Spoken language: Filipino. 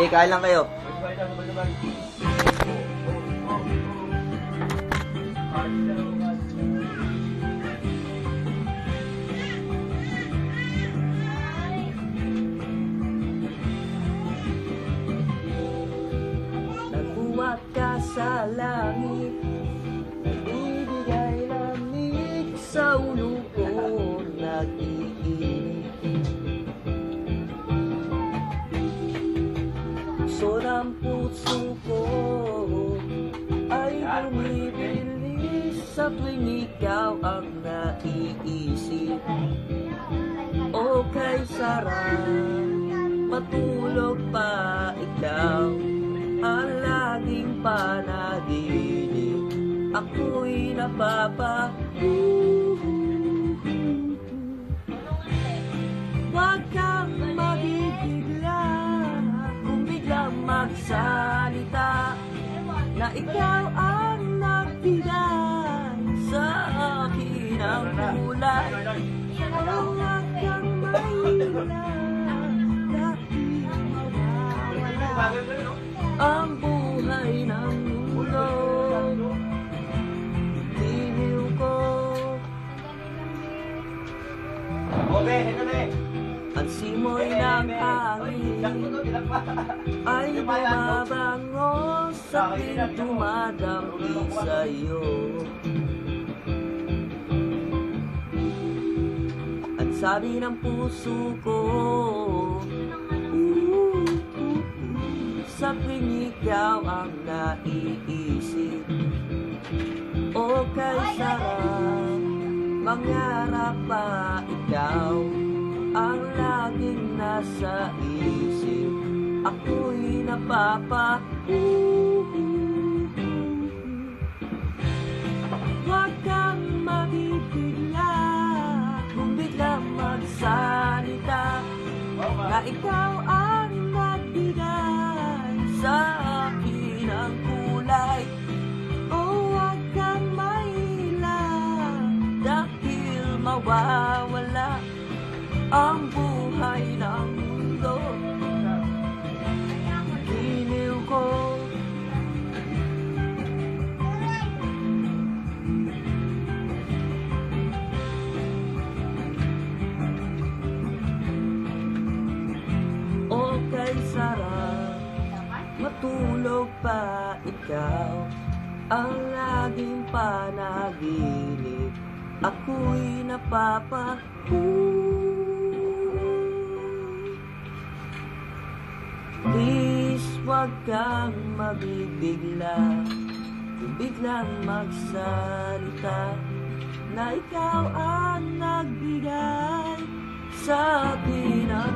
Sige, kain lang kayo. Nagbuwat ka sa langit, nagbibigay lamig sa ulo ko, nag-iinit. So ng puso ko ay bumibilis sa tuwing ikaw ang naiisip. O kay sarap matulog pa ikaw ang laging panaginip. Ako'y Huwag kang mabibigla kung biglang magsalita na ikaw ang nagbigay sa akin ang kulay. Huwag kang mahila dahil mawawala ang buhay ng mundo. Tiniw ko ang simoy ng hangin ay bumabango sa tuwing dumadampi sa'yo. Ang sabi ng puso ko sa tuwing ikaw ang naiisip. O kay sarap mangarap pa ikaw ang laging nasa isip. Ako'y Huwag kang mabibigla kung biglang magsalita na ikaw ang nagbigay sa akin ang kulay. O huwag kang mahila dahil mawawala ang buhay ng mundo. Tiniw ko o kay sarap matulog pa ikaw ang laging panaginip. Ako'y Please, huwag kang mabibigla kung biglang magsalita na ikaw ang nagbigay sa akin ang